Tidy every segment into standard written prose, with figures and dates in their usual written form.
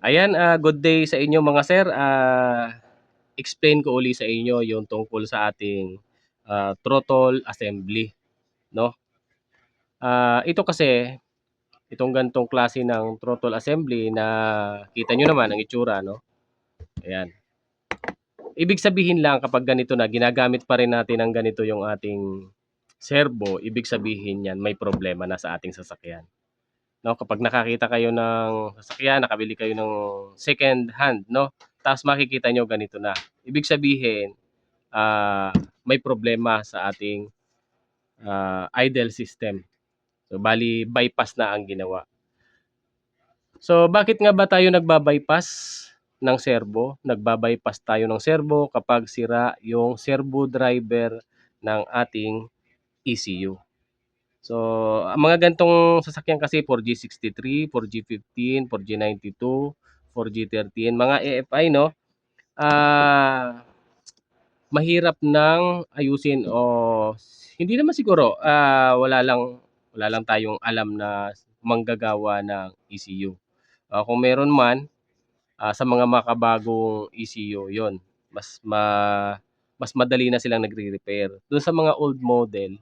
Ayan, good day sa inyo mga sir. Explain ko uli sa inyo yung tungkol sa ating throttle assembly, no? Ito kasi, itong gantong klase ng throttle assembly na kita nyo naman ang itsura, no? Ayan. Ibig sabihin lang kapag ganito na, ginagamit pa rin natin ang ganito yung ating servo, ibig sabihin yan may problema na sa ating sasakyan. No, kapag nakakita kayo ng sasakyan, nakabili kayo ng second hand, no? Tapos makikita nyo ganito na. Ibig sabihin, may problema sa ating idle system. So, bali, bypass na ang ginawa. So, bakit nga ba tayo nagbabypass ng servo? Nagbabypass tayo ng servo kapag sira yung servo driver ng ating ECU. So, ang mga gantong sasakyan kasi 4G63, 4G15, 4G92, 4G13, mga AFI, no? Mahirap nang ayusin o hindi naman siguro, wala lang tayong alam na manggagawa ng ECU. Kung meron man, sa mga makabagong ECU, yon mas madali na silang nagre-repair. Doon sa mga old model,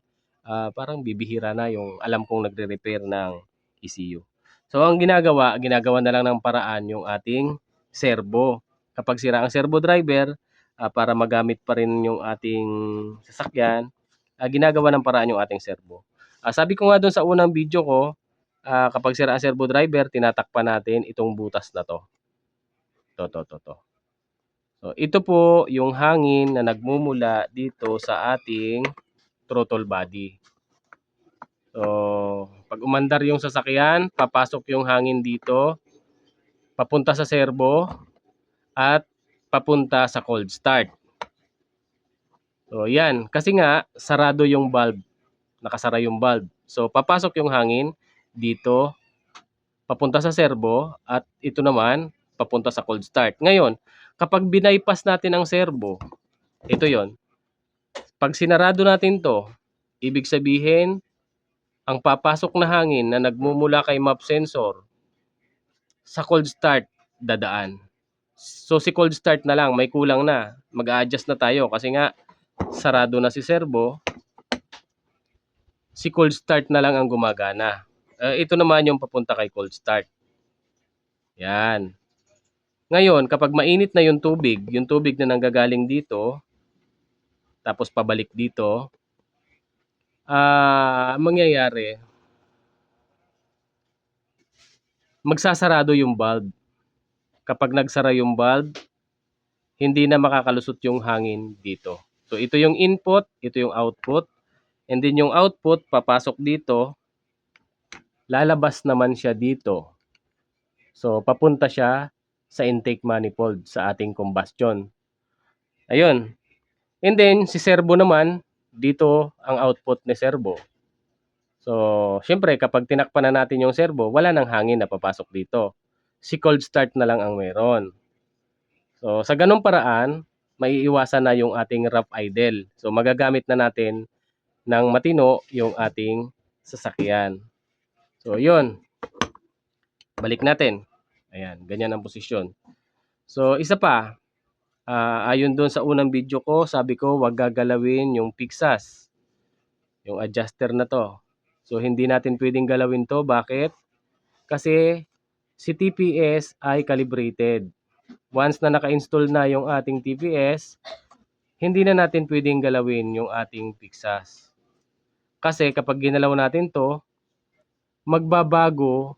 parang bibihira na yung alam kong nagre-repair ng ECU. So ang ginagawa na lang ng paraan yung ating servo. Kapag sira ang servo driver, para magamit pa rin yung ating sasakyan, ginagawa ng paraan yung ating servo. Sabi ko nga doon sa unang video ko, kapag sira ang servo driver, tinatakpan natin itong butas na to. To. So, ito po yung hangin na nagmumula dito sa ating throttle body. So, pag umandar yung sasakyan, papasok yung hangin dito, papunta sa servo, at papunta sa cold start. So, yan. Kasi nga, sarado yung valve. Nakasara yung valve. So, papasok yung hangin dito, papunta sa servo, at ito naman, papunta sa cold start. Ngayon, kapag binaypass natin ang servo, ito yon. Pag sinarado natin to, ibig sabihin, ang papasok na hangin na nagmumula kay map sensor sa cold start dadaan. So si cold start na lang, may kulang na. Mag-a-adjust na tayo kasi nga sarado na si servo. Si cold start na lang ang gumagana. Ito naman yung papunta kay cold start. Yan. Ngayon, kapag mainit na yung tubig na nanggagaling dito, tapos pabalik dito, mangyayari, magsasarado yung valve. Kapag nagsara yung valve, hindi na makakalusot yung hangin dito. So ito yung input, ito yung output, and then yung output papasok dito, lalabas naman siya dito. So papunta siya sa intake manifold sa ating combustion. Ayun. And then si servo naman, dito ang output ni servo. So, syempre kapag tinakpan na natin yung servo, wala nang hangin na papasok dito. Si cold start na lang ang meron. So, sa ganung paraan, maiiwasan na yung ating rough idle. So, magagamit na natin ng matino yung ating sasakyan. So, yun. Balik natin. Ayan, ganyan ang posisyon. So, isa pa, ayon doon sa unang video ko, sabi ko wag gagalawin yung pixas. Yung adjuster na to. So, hindi natin pwedeng galawin to. Bakit? Kasi si TPS ay calibrated. Once na naka-install na yung ating TPS, hindi na natin pwedeng galawin yung ating pixas. Kasi kapag ginalaw natin to, magbabago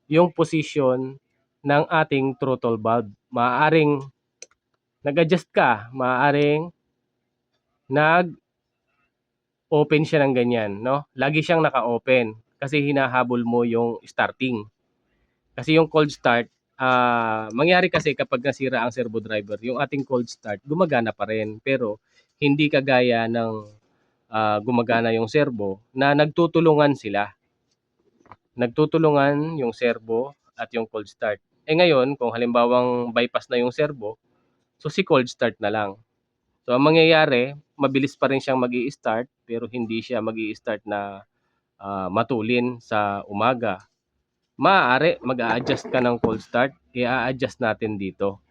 yung position ng ating throttle valve. Maaaring nag-adjust ka, maaaring nag-open siya ng ganyan, no? Lagi siyang naka-open kasi hinahabol mo yung starting. Kasi yung cold start, mangyari kasi kapag nasira ang servo driver, yung ating cold start gumagana pa rin pero hindi kagaya ng gumagana yung servo na nagtutulungan sila. Nagtutulungan yung servo at yung cold start. Ngayon, kung halimbawang bypass na yung servo, so si cold start na lang. So ang mangyayari, mabilis pa rin siyang mag-i-start pero hindi siya mag-i-start na matulin sa umaga. maaari mag-a-adjust ka ng cold start, i-a-adjust natin dito.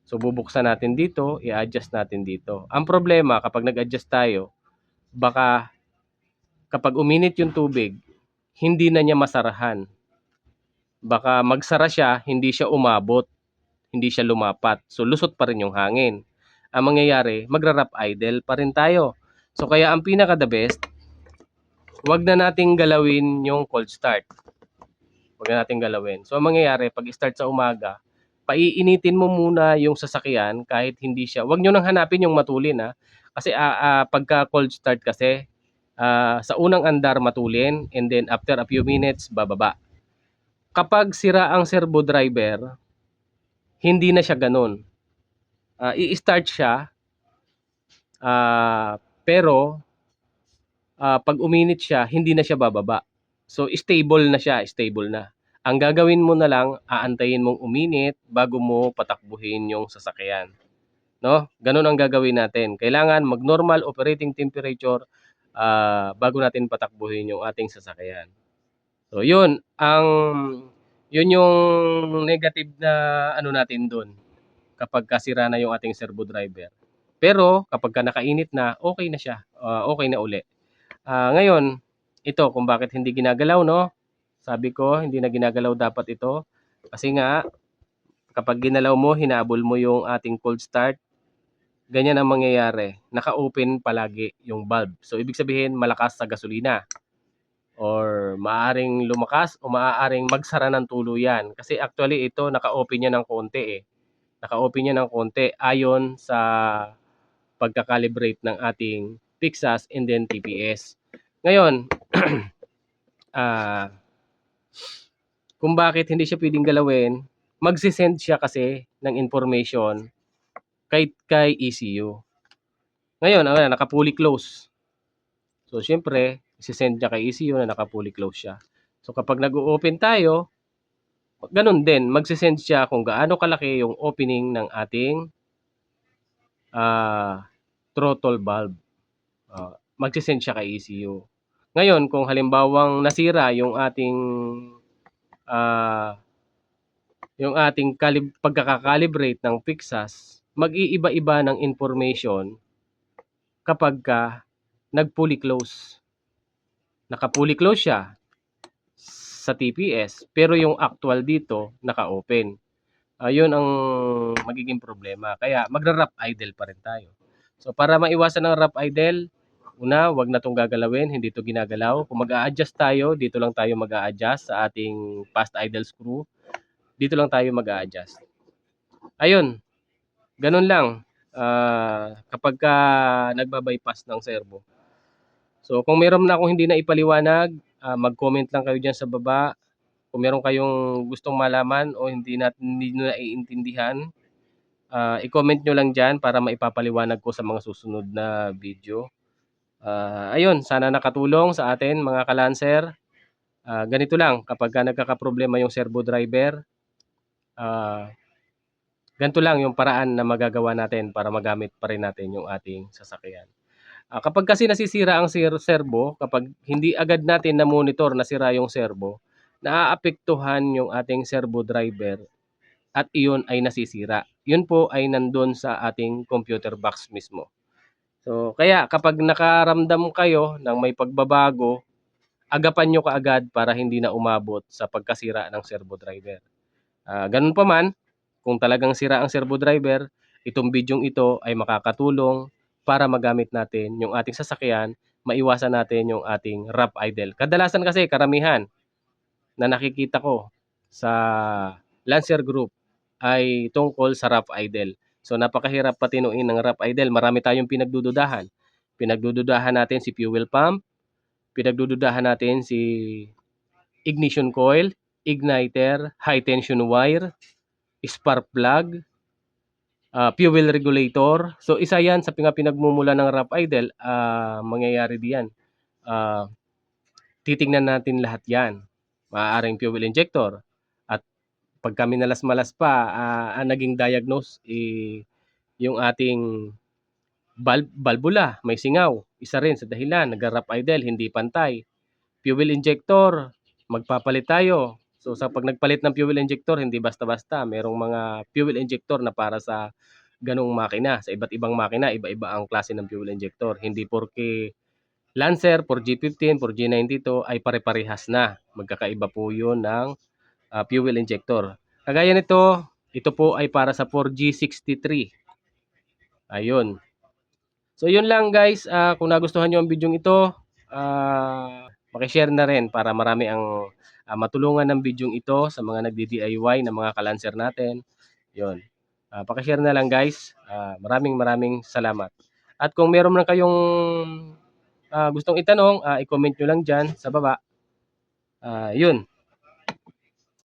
So bubuksan natin dito, i-adjust natin dito. Ang problema kapag nag-adjust tayo, baka kapag uminit yung tubig, hindi na niya masarahan. Baka magsara siya, hindi siya umabot, hindi siya lumapat. So lusot pa rin yung hangin. Ang mangyayari, magra-rough idle pa rin tayo. So kaya ang pinaka the best, wag na nating galawin yung cold start. Wag na nating galawin. So ang mangyayari, pag start sa umaga, paiinitin mo muna yung sasakyan kahit hindi siya. Wag nyo nang hanapin yung matulin ha. Kasi pagka cold start kasi, sa unang andar matulin and then after a few minutes, bababa. Kapag sira ang servo driver, hindi na siya ganun. I-start siya, pero pag uminit siya, hindi na siya bababa. So stable na siya, stable na. Ang gagawin mo na lang, aantayin mong uminit bago mo patakbuhin yung sasakyan. No? Ganun ang gagawin natin. Kailangan mag-normal operating temperature bago natin patakbuhin yung ating sasakyan. So yun yung negative na ano natin doon kapag kasira na yung ating servo driver. Pero kapag ka nakainit na, okay na siya. Okay na uli. Ngayon, ito kung bakit hindi ginagalaw, no? Sabi ko, hindi na ginagalaw dapat ito. Kasi nga, kapag ginalaw mo, hinabol mo yung ating cold start, ganyan ang mangyayari. Naka-open palagi yung bulb. So, ibig sabihin, malakas sa gasolina. Or maaring lumakas o maaaring magsara ng tuluyan. Kasi actually, ito, naka-open niya ng konti eh. Naka-open niya ng konti ayon sa pagka-calibrate ng ating PIXAS and then TPS. Ngayon, kung bakit hindi siya pwedeng galawin, magsisend siya kasi ng information kay ECU. Ngayon, naka-fully close. So, syempre, isisend niya kay ECU na naka-fully close siya. So, kapag nag-o-open tayo, ganun din, magsisend siya kung gaano kalaki yung opening ng ating throttle valve. Magsisend siya kay ECU. Ngayon, kung halimbawang nasira yung ating pagkakakalibrate ng PIXAS, mag-iiba-iba ng information kapag ka nag-fully close. Naka-fully close siya sa TPS, pero yung actual dito, naka-open. Yun ang magiging problema. Kaya magra-rough idle pa rin tayo. So para maiwasan ang rough idle, una, wag na itong gagalawin, hindi ito ginagalaw. Kung mag-a-adjust tayo, dito lang tayo mag-a-adjust sa ating fast idle screw. Dito lang tayo mag-a-adjust. Ayun, ganun lang. Kapag ka nagba-bypass ng servo. So kung meron na akong hindi na ipaliwanag, mag-comment lang kayo dyan sa baba. Kung meron kayong gustong malaman o hindi nyo naiintindihan, i-comment nyo lang dyan para maipapaliwanag ko sa mga susunod na video. Ayun, sana nakatulong sa atin mga kalanser. Ganito lang, kapag nagkakaproblema yung servo driver, ganito lang yung paraan na magagawa natin para magamit pa rin natin yung ating sasakyan. Kapag kasi nasisira ang servo, kapag hindi agad natin na-monitor na sira yung servo, naaapektuhan yung ating servo driver at iyon ay nasisira. Yun po ay nandun sa ating computer box mismo. So, kaya kapag nakaramdam kayo ng may pagbabago, agapan nyo kaagad para hindi na umabot sa pagkasira ng servo driver. Ganun pa man, kung talagang sira ang servo driver, itong bidyong ito ay makakatulong para magamit natin yung ating sasakyan, maiwasan natin yung ating rough idle. Kadalasan kasi karamihan na nakikita ko sa Lancer Group ay tungkol sa rough idle. So napakahirap patinuin ng rough idle. Marami tayong pinagdududahan. Pinagdududahan natin si fuel pump, pinagdududahan natin si ignition coil, igniter, high tension wire, spark plug, fuel regulator. So isa yan sa pinagmumula ng rough idle. Mangyayari diyan. Titingnan natin lahat yan. Maaaring fuel injector. At pag kami nalas-malas pa, ang naging diagnose, yung ating valvula, may singaw. Isa rin sa dahilan, nag-rough idle, hindi pantay. Fuel injector, magpapalit tayo. So sa pag nagpalit ng fuel injector, hindi basta-basta. Merong mga fuel injector na para sa ganong makina. Sa iba't ibang makina, iba-iba ang klase ng fuel injector. Hindi porke Lancer, 4G15, 4G92 ay pare-parehas na. Magkakaiba po yun ng fuel injector. Kagaya nito, ito po ay para sa 4G63. Ayun. So yun lang guys, kung nagustuhan nyo ang video ito, pakishare na rin para marami ang matulungan ng video ito sa mga nagdi-DIY ng mga kalanser natin. Yun. Pakishare na lang guys. Maraming maraming salamat. At kung meron man kayong gustong itanong, i-comment nyo lang dyan sa baba. Yun.